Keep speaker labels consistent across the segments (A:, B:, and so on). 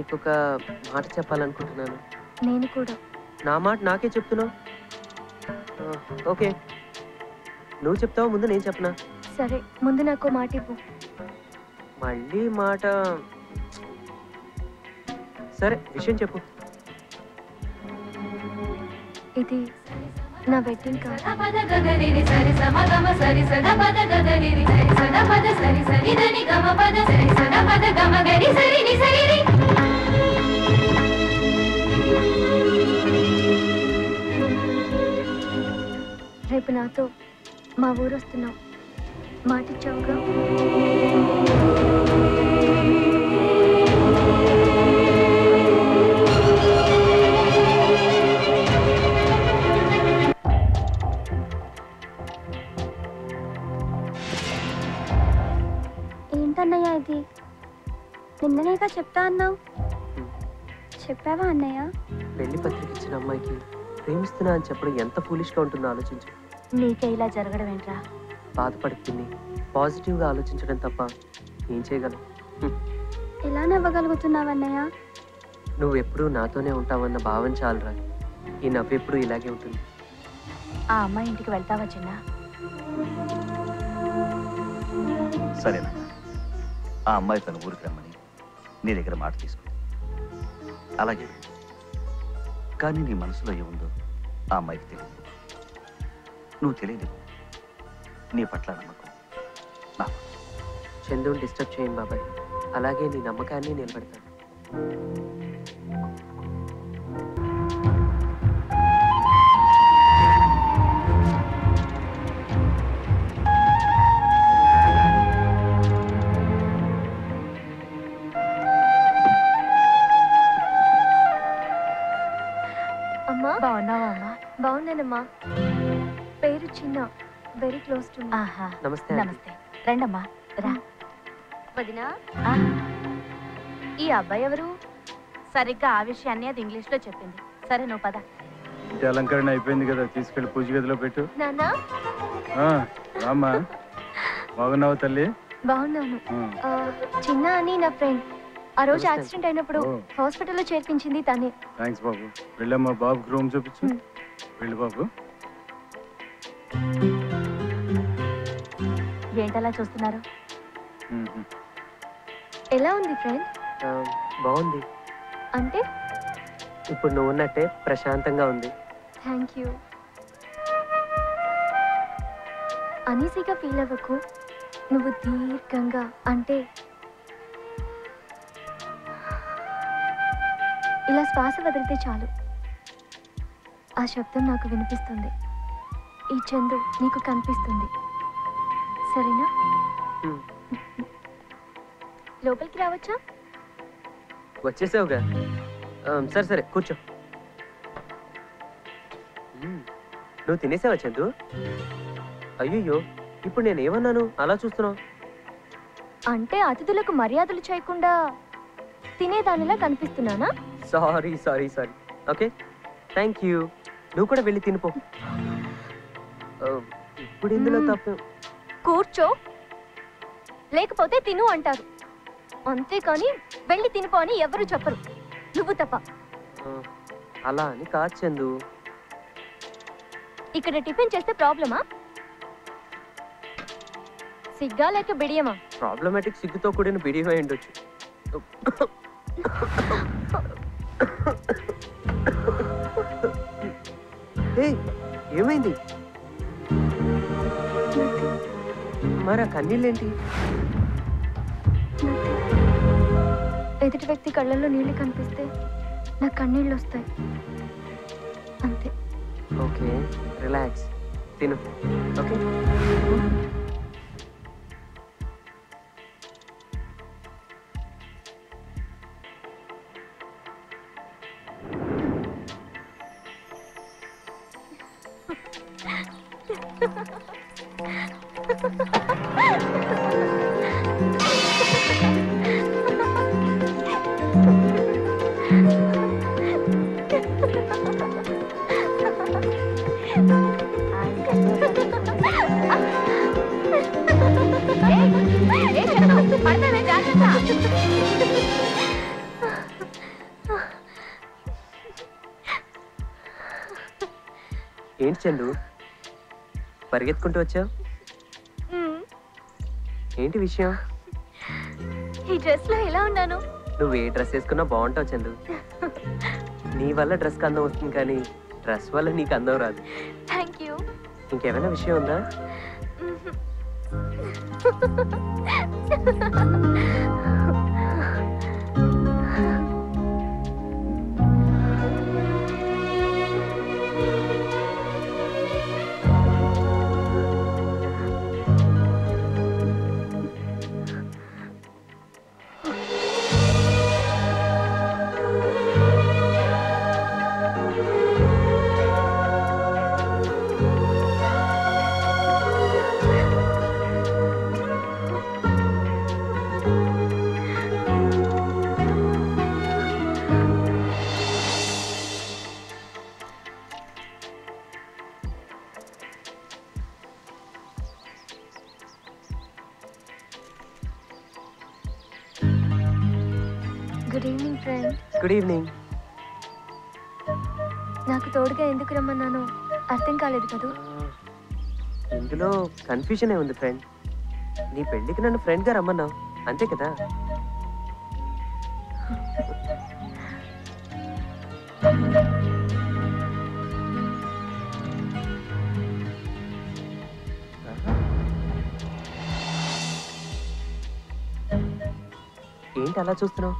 A: నీకొక మాట చెప్పాలనుకుంటున్నాను.
B: నేను కూడా.
A: నా మాట నాకే చెప్తున్నావు. ఓకే, నువ్వు చెప్తావా ముందు నేను చెప్పనా?
B: సరే, ముందు నాకు మాట ఇవ్వు.
A: మళ్ళీ మాట. సరే, విషయం చెప్పు.
B: ఇది నా వెడ్డింగ్ కార్డ్. రేపు నాతో మా ఊరు వస్తున్నావు, మాటిచ్చావుగా. ఏంటన్నయ్య ఇది? నిన్ననేగా చెప్తా అన్నావు, చెప్పావా అన్నయ్య?
A: పెళ్లి పత్రిక ఇచ్చిన అమ్మాయికి ప్రేమిస్తున్నా అని చెప్పడం ఎంత ఫూలిష్గా ఉంటుందో ఆలోచించు.
B: నీకే ఇలా జరగడం ఏంట్రా?
A: బాధపడుతుంది, పాజిటివ్గా ఆలోచించడం తప్ప ఏం చేయగలం?
B: ఎలా నవ్వగలుగుతున్నావన్నయ్య?
A: నువ్వు ఎప్పుడూ నాతోనే ఉంటావన్న భావం చాలరా. ఈ నవ్వు ఎప్పుడు ఇలాగే ఉంటుంది.
B: ఆ అమ్మాయి ఇంటికి వెళ్తావా చిన్న?
C: సరేనా, ఆ అమ్మాయి తన ఊరికి రమ్మని నీ దగ్గర మాట తీసుకుంది. అలాగే కానీ నీ మనసులో ఏముందో ఆ అమ్మాయికి తెలియదు, నువ్వు తెలియదు. నీ పట్ల నమ్మకం నాకు.
A: చందుని డిస్టర్బ్ చేయను బాబాయ్, అలాగే నీ నమ్మకాన్ని నిలబెడతాను.
B: అమ్మా, బాగున్నావా? అమ్మా బాగున్నానమ్మా. పేరు చిన్న, వెరీ క్లోజ్ టు మీ.
A: నమస్తే.
B: నమస్తే, రండమ్మా రా. వదినా, ఈ అబ్బాయి ఎవరు? సరిగ్గా ఆ విషయాన్ని అది ఇంగ్లీష్లో చెప్పింది. సరే నువ్వు పద.
D: ఇంటి అలంకరణ అయిపోయింది కదా, తీసుకెళ్లి పూజ గదిలో పెట్టు.
B: నాన్నా,
D: రామ్మా. బాగున్నావు తల్లి?
B: బాగున్నాను. చిన్న అని నా ఫ్రెండ్. ఆ రోజు యాక్సిడెంట్ అయినప్పుడు హాస్పిటల్లో చేర్పించింది తనే.
D: థ్యాంక్స్ బాబు. వెళ్ళమ్మా, బాబుకి రూమ్ చూపించు. వెళ్ళు బాబు.
B: ఏంటలా చూస్తున్నారు? ఎలా ఉంది ఫ్రెండ్?
A: బాగుంది.
B: అంటే
A: ఇప్పుడు నువ్వు ఉన్నట్టే ప్రశాంతంగా ఉంది.
B: Thank you. అనీసీగా ఫీల్ అవ్వకు. నువ్వు దీర్ఘంగా అంటే ఇలా శ్వాస వదిలితే చాలు, ఆ శబ్దం నాకు వినిపిస్తుంది. ఈ చందు నీకు కనిపిస్తుంది. సరేనా? లోపలికి రావచ్చా?
A: వచ్చేసావుగా. సరే సరే కూర్చో. నువ్వు తినేసావా చందు? అయ్యో, ఇప్పుడు నేనేమన్నాను అలా చూస్తున్నావు?
B: అంటే అతిథులకు మర్యాదలు చేయకుండా తినేదానిలా కనిపిస్తున్నానా?
A: Sorry sorry sorry. Okay, thank you. నువ్వు కూడా వెళ్ళి తినిపో. ఇప్పుడు ఇందులో తప్పు.
B: కూర్చో, లేకపోతే తిను అంటారు. అంతేకాని వెళ్ళి తినిపో అని ఎవరు చెప్పరు, నువ్వు తప్ప.
A: అలా అని కాదు చందు.
B: ఇక్కడ టిఫిన్ చేస్తే ప్రాబ్లమా? సిగ్గా లేక బిడియమా?
A: ప్రాబ్లమాటిక్ సిగ్గుతో కూడిన బిడియమై ఉండొచ్చు. ఏమైంది? మరి ఆ కన్నీళ్ళేంటి?
B: ఎదుటి వ్యక్తి కళ్ళల్లో నీళ్లు కనిపిస్తే నా కన్నీళ్ళు వస్తాయి, అంతే.
A: ఓకే, రిలాక్స్, తిను. ఓకే. ఏంటి చందు పరిగెత్తుకుంటూ వచ్చావు? ఏంటి విషయం?
B: ఈ డ్రెస్ లో ఎలా ఉన్నాను?
A: నువ్వు ఏ డ్రెస్ వేసుకున్నా బాగుంటావు చందు. నీ వల్ల డ్రెస్కి అందం వస్తుంది కానీ డ్రెస్ వల్ల నీకు అందం రాదు.
B: Thank you.
A: ఇంకేమైనా విషయం ఉందా?
B: Good evening friend.
A: Good evening.
B: నాకు తోడుగా ఎందుకు రమ్మన్నానో అర్థం కాలేదు కదూ.
A: ఇందులో కన్ఫ్యూజనే ఉంది ఫ్రెండ్. నీ పెళ్ళికి నన్ను ఫ్రెండ్గా రమ్మన్నావు అంతే కదా? ఏంటి అలా చూస్తున్నావు?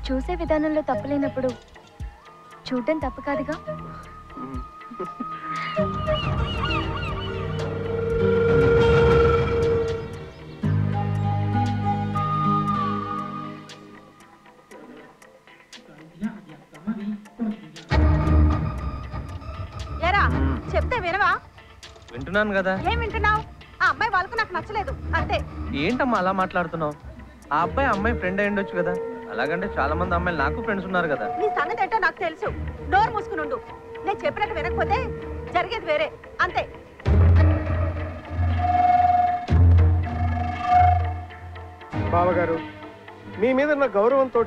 B: చూసే విధానంలో తప్పులేనప్పుడు చూడడం తప్పు కాదుగా.
E: ఏరా చెప్తే వినవా?
D: వింటున్నాను కదా.
E: ఏం వింటున్నావు? ఆ అమ్మాయి వాళ్ళకు నాకు నచ్చలేదు అంతే.
D: ఏంటమ్మా అలా మాట్లాడుతున్నావు? ఆ అమ్మాయి ఫ్రెండ్ అయి ఉండొచ్చు కదా. అలాగంటే చాలా మంది అమ్మాయిలు నాకు ఫ్రెండ్స్ ఉన్నారు కదా.
E: నీ సంగతి ఏంటో నాకు తెలుసు. డోర్ మూసుకునుండు. నేను చెప్పినట్టు వినకపోతే జరిగేది వేరే అంతే.
F: బావగారు, మీ మీద ఉన్న గౌరవంతో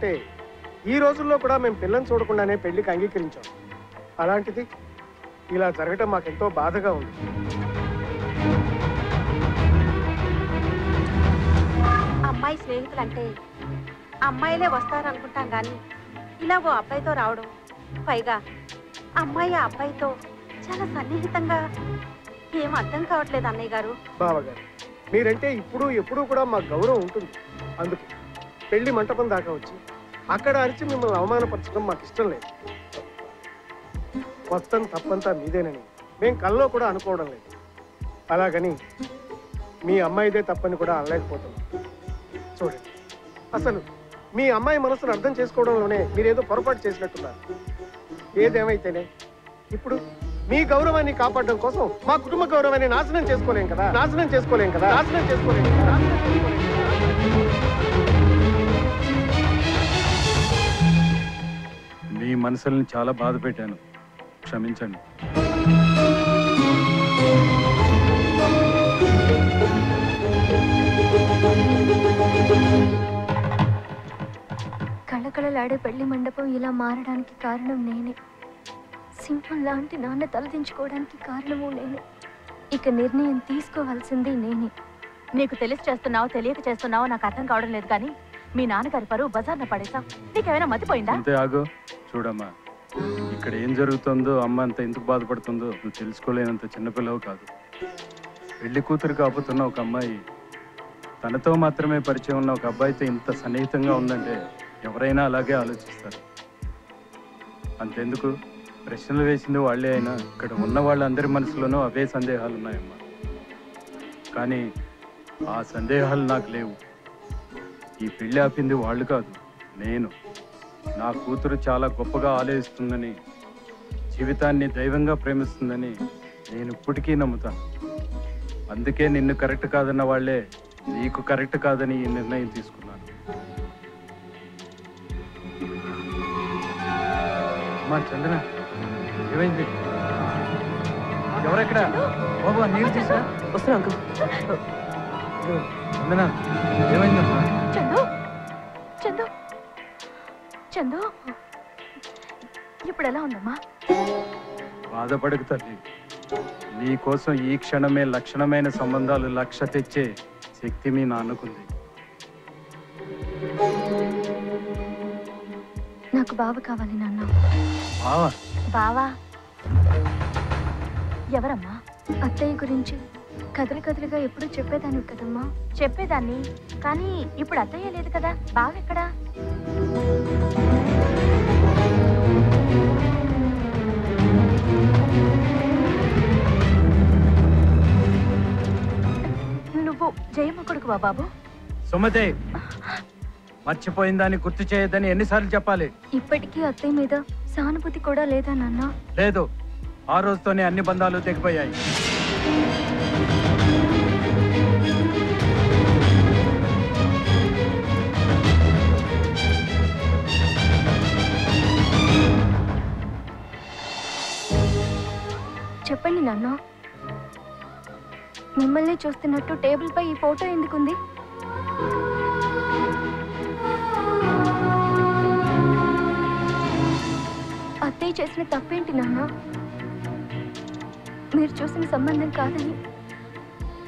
F: ఈ రోజుల్లో కూడా మేము పిల్లని చూడకుండానే పెళ్లికి అంగీకరించాం. అలాంటిది ఇలా జరగటం మాకెంతో బాధగా ఉంది.
E: అమ్మాయి స్నేహితులంటే అమ్మాయిలే వస్తారనుకుంటాం కానీ ఇలా ఓ అబ్బాయితో రావడం, పైగా అమ్మాయి ఆ అబ్బాయితో చాలా సన్నిహితంగా ఏం అర్థం కావట్లేదు అన్నయ్య గారు.
F: బావగారు, మీరంటే ఇప్పుడు ఎప్పుడూ కూడా మాకు గౌరవం ఉంటుంది. అందుకే పెళ్లి మంటపం దాకా వచ్చి అక్కడ అరిచి మిమ్మల్ని అవమానపరచడం మాకు ఇష్టం లేదు. మొత్తం తప్పంతా మీదేనని మేము కల్లో కూడా అనుకోవడం లేదు. అలాగని మీ అమ్మాయిదే తప్పని కూడా అనలేకపోతున్నాం. చూడండి, అసలు మీ అమ్మాయి మనసును అర్థం చేసుకోవడంలోనే మీరేదో పొరపాటు చేసినట్టున్నారు. ఏదేమైతేనే ఇప్పుడు మీ గౌరవాన్ని కాపాడడం కోసం మా కుటుంబ గౌరవాన్ని నాశనం చేసుకోలేం కదా.
D: మీ మనసుల్ని చాలా బాధ పెట్టాను, క్షమించండి.
B: కళకళలాడే పెళ్లి మండపం ఇలా మారడానికి కారణం నేనే. సింహం లాంటి నాన్న తలదించుకోవడానికి కారణము నేనే. ఇక నిర్ణయం తీసుకోవాల్సింది నేనే. నీకు తెలిసి చేస్తున్నావో తెలియక చేస్తున్నావో నాకు అర్థం కావడం లేదు కానీ మీ నాన్నగారి పరువు బజార్న పడేసావు. నీకేమైనా మతిపోయిందా?
D: అంతే, ఆగు. చూడమ్మా, ఇక్కడ ఏం జరుగుతుందో అమ్మ అంత ఎందుకు బాధపడుతుందో నువ్వు తెలుసుకోలేనంత చిన్నపిల్లవు కాదు. పెళ్లి కూతురు కాబోతున్న ఒక అమ్మాయి తనతో మాత్రమే పరిచయం ఉన్న ఒక అబ్బాయితో ఇంత సన్నిహితంగా ఉందంటే ఎవరైనా అలాగే ఆలోచిస్తారు. అంతెందుకు, ప్రశ్నలు వేసింది వాళ్ళే అయినా ఇక్కడ ఉన్న వాళ్ళందరి మనసులోనూ అవే సందేహాలు ఉన్నాయమ్మా. కానీ ఆ సందేహాలు నాకు లేవు. ఈ పెళ్లి ఆపింది వాళ్ళు కాదు, నేను. నా కూతురు చాలా గొప్పగా ఆలోచిస్తుందని, జీవితాన్ని దైవంగా ప్రేమిస్తుందని నేను ఇప్పటికీ నమ్ముతాను. అందుకే నిన్ను కరెక్ట్ కాదన్న వాళ్ళే నీకు కరెక్ట్ కాదని ఈ నిర్ణయం తీసుకున్నాను. మా చందన, ఏమైంది? ఎవరెక్కడ? బాబు నీళ్ళు తీసుకురా.
A: వస్తున్నా అంకుల్.
D: చందన, ఏమైందమ్మా?
B: చందు, చందు, చందు, ఇప్పుడు ఎలా ఉందమ్మా?
D: బాధపడకు తల్లి. నీ కోసం ఈ క్షణమే లక్షణమైన సంబంధాలు లక్ష తెచ్చే శక్తి మీ నాన్నకుంది.
B: నాకు బావ కావాలి నాన్న.
D: బావా?
B: బావా ఎవరమ్మా? అత్తయ్య గురించి కదలికదలిగా ఎప్పుడు చెప్పేదాన్ని కదమ్మా. చెప్పేదాన్ని, కానీ ఇప్పుడు అత్తయ్య లేదు కదా. బావ ఎక్కడా? నువ్వు జయమ్మ కొడుకువా బాబు?
D: సుమతి, మర్చిపోయిందని గుర్తు చేయొద్దని ఎన్నిసార్లు చెప్పాలి?
B: ఇప్పటికీ అత్తయ్య మీద సానుభూతి కూడా లేదా నాన్న?
D: లేదు, ఆ రోజుతోనే అన్ని బంధాలు తెగిపోయాయి.
B: చెప్పండి నాన్న, మిమ్మల్ని చూస్తున్నట్టు టేబుల్ పై ఈ ఫోటో ఎందుకుంది? అత్తయ్య చేసిన తప్పేంటి నాన్న? మీరు చూసిన సంబంధం కాదని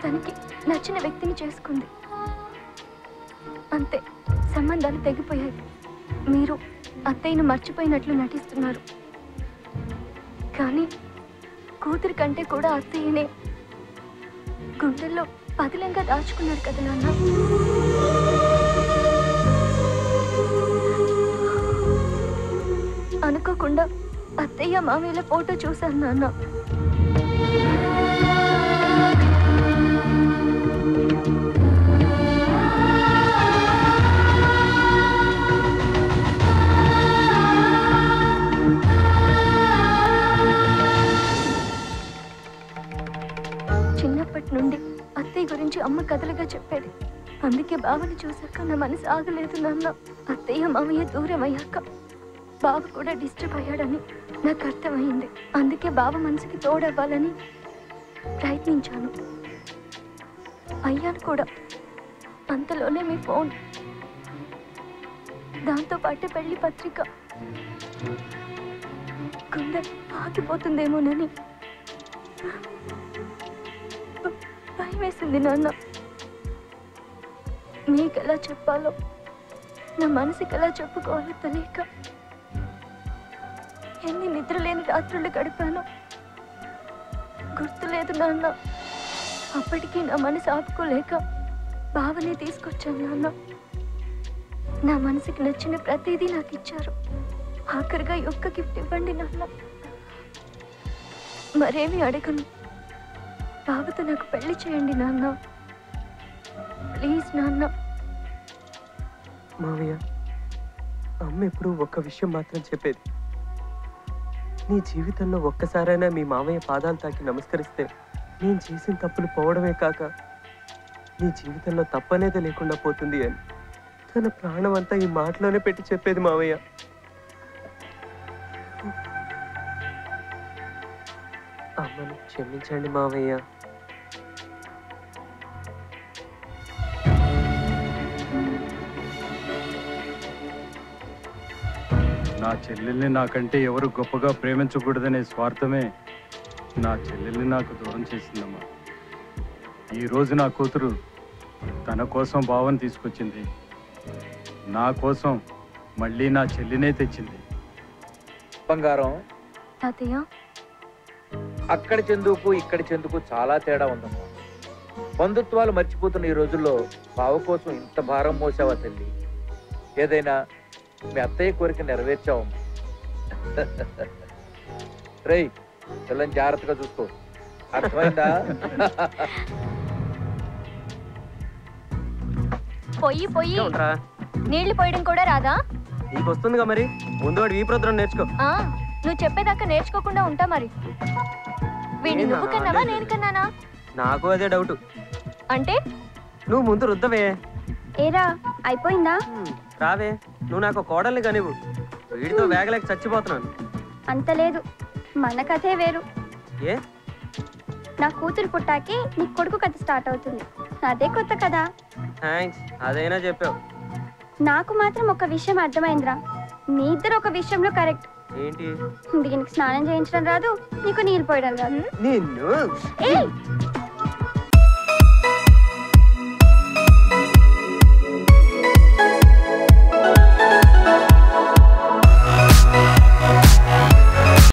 B: తనకి నచ్చిన వ్యక్తిని చేసుకుంది. అంతే, సంబంధాలు తెగిపోయాయి. మీరు అత్తయ్యను మర్చిపోయినట్లు నటిస్తున్నారు, కానీ కూతురి కంటే కూడా అత్తయ్యనే గుండెల్లో పదిలంగా దాచుకున్నాడు కదా నాన్న. అనుకోకుండా అత్తయ్య మామయ్యల ఫోటో చూశాను నాన్న. చిన్నప్పటి నుండి అత్తయ్య గురించి అమ్మ కథలుగా చెప్పేది. అందుకే బావని చూశాక నా మనసు ఆగలేదు నాన్న. అత్తయ్య మామయ్య దూరం అయ్యాక బావ కూడా డిస్టర్బ్ అయ్యాడని నాకు అర్థమైంది. అందుకే బావ మనసుకి తోడవ్వాలని ప్రయత్నించాను, అయ్యాను కూడా. అంతలోనే మీ ఫోన్, దాంతో పాటు పెళ్లి పత్రిక. గుండె ఆగిపోతుందేమోనని భయం వేసింది నాన్న. మీకెలా చెప్పాలో, నా మనసుకి ఎలా చెప్పుకోవాలో తెలియక ఎన్ని నిద్రలేని రాత్రులు గడిపానో గుర్తులేదు నాన్న. అప్పటికీ నా మనసు ఆపుకోలేక బావనే తీసుకొచ్చాను నాన్న. నా మనసుకి నచ్చిన ప్రతిదీ నాకు ఇచ్చారు. ఆఖరిగా ఒక్క గిఫ్ట్ ఇవ్వండి నాన్న. మరేమీ అడగను. బావతో నాకు పెళ్లి చేయండి నాన్న, ప్లీజ్ నాన్న.
A: మావయ్య, అమ్మ ఎప్పుడు ఒక్క విషయం మాత్రం చెప్పేది. నీ జీవితంలో ఒక్కసారైనా మీ మామయ్య పాదాలు తాకి నమస్కరిస్తే నేను చేసిన తప్పులు పోవడమే కాక నీ జీవితంలో తప్పనేది లేకుండా పోతుంది అని తన ప్రాణం అంతా ఈ మాటలోనే పెట్టి చెప్పేది మావయ్య. అమ్మను క్షమించండి మావయ్య.
D: నా చెల్లెల్ని నాకంటే ఎవరు గొప్పగా ప్రేమించకూడదనే స్వార్థమే నా చెల్లెల్ని నాకు దూరం చేసిందమ్మా. ఈరోజు నా కూతురు తన కోసం భావం తీసుకొచ్చింది, నా కోసం మళ్ళీ నా చెల్లినే తెచ్చింది.
G: బంగారం,
B: తాతయ్య,
G: అక్కడి చెందుకు ఇక్కడి చెందుకు చాలా తేడా ఉందమ్మా. బంధుత్వాలు మర్చిపోతున్న ఈ రోజుల్లో బావ కోసం ఇంత భారం మోసావా తల్లి? ఏదైనా మీ అత్తయ్య కోరిక నెరవేర్చావమ్మా. రేయ్, పిల్లని జాగ్రత్తగా చూసుకో, అర్థమైందా?
B: పొయ్యి పొయ్యి,
A: ఉంటా,
B: నీళ్లు పోయడం కూడా రాదా?
A: నీకు వస్తుందిగా మరి, ముందు వాడు వీపురుద్రం నేర్చుకో.
B: నువ్వు చెప్పేదాకా నేర్చుకోకుండా ఉంటా మరి. వీడిని నువ్వు కన్నావా నేను కన్నానా?
A: నాకు అదే డౌట్.
B: అంటే
A: నువ్వు ముందు రుద్దవే.
B: ఏరా అయిపోయిందా?
A: రావే, నువ్వు నాకు కోడల్ని కానివ్వు. వీడితో వేగలేక చచ్చిపోతున్నాను.
H: అంత లేదు, మన కథే వేరు.
A: ఏ?
H: నా కూతురు పుట్టాకే నీ కొడుకు కథ స్టార్ట్ అవుతుంది. అదే కొత్త కదా.
A: థ్యాంక్స్, అదైనా చెప్పావు.
H: నాకు మాత్రం ఒక విషయం అర్థమైందిరా, మీ ఇద్దరు ఒక విషయంలో కరెక్ట్.
A: ఏంటి?
H: దీనికి స్నానం చేయించడం రాదు, నీకు నీళ్ళు పోయడం కాదు.
A: నిన్ను
H: ఏయ్